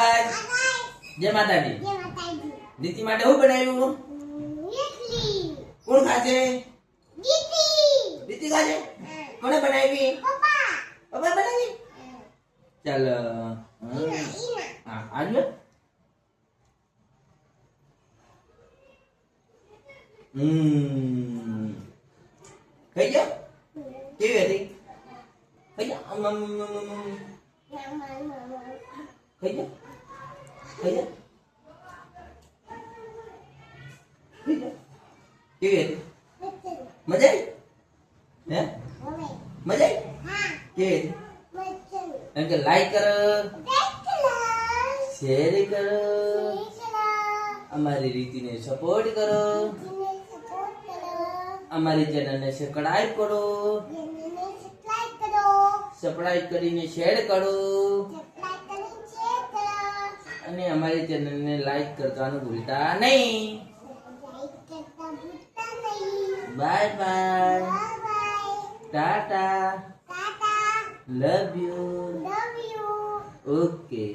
આજ જય માતાજી. દીતિ માટે શું બનાવ્યું? કોણ ખાશે? દીતિ ખાશે. કોણે બનાવી? પપ્પા બનાવી. ચાલો હા આજ ખાઈ જાઓ. કેવી હતી? ખાઈ જાઓ. ખાઈ જાઓ. ખાઈ જાઓ. કેવી હતી? મજા આવી? હે મજા આવી? કેવી હતી? એમ કે લાઈક કરો, શેર કરો, અમારી રીતિને સપોર્ટ કરો, અમારી ચેનલને સબસ્ક્રાઇબ કરો, સબસ્ક્રાઇબ કરીને શેર કરો અને અમારી ચેનલને લાઈક કરવાનું ભૂલતા નહીં. Bye bye, Tata, love you. Okay.